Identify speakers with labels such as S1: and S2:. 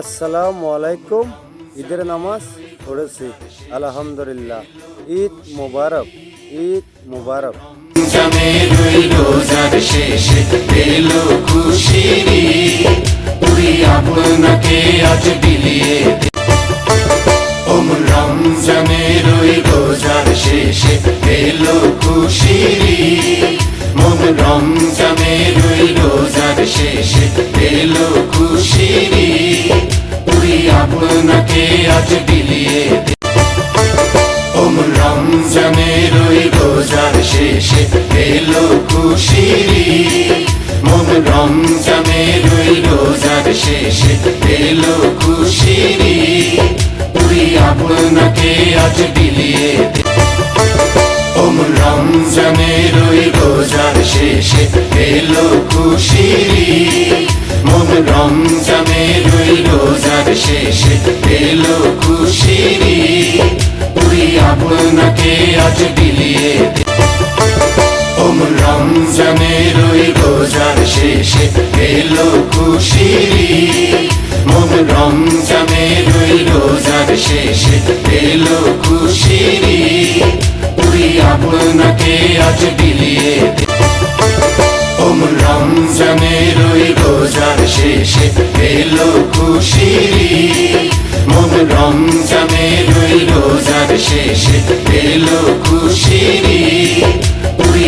S1: আসসালামু আলাইকুম। ঈদের নামাজ পড়েছি আলহামদুলিল্লাহ। ঈদ মুবারক, ঈদ মুবারক।
S2: রোজার শেষে এলো খুশির ঈদ, তুই আপনাকে আজ বিলিয়ে দে। রমজানের ওই রোজার শেষে এলো খুশির ঈদ, রমজানের ওই রোজার শেষে এলো খুশির ঈদ, তুই আপনাকে আজ বিলিয়ে দে। রমজানের ওই রোজার শেষে এলো খুশির ঈদ, রমজানের ওই রোজার শেষে এলো খুশির ঈদ, তুই আপনাকে আজ বিলিয়ে দে। রমজানের ওই রোজার শেষে এলো খুশির ঈদ, রমজানের ওই রোজার শেষে এলো খুশির ঈদ, তুই আপনাকে আজ বিলিয়ে দে। রমজানের ওই রোজার শেষে এলো খুশির ঈদ, রমজানের ওই রোজার শেষে এলো খুশির ঈদ, তুই আপনাকে আজ বিলিয়ে দে। রমজানের ওই রোজার শেষে এলো খুশির ঈদ, রমজানের ওই রোজার শেষে এলো খুশির ঈদ, তুই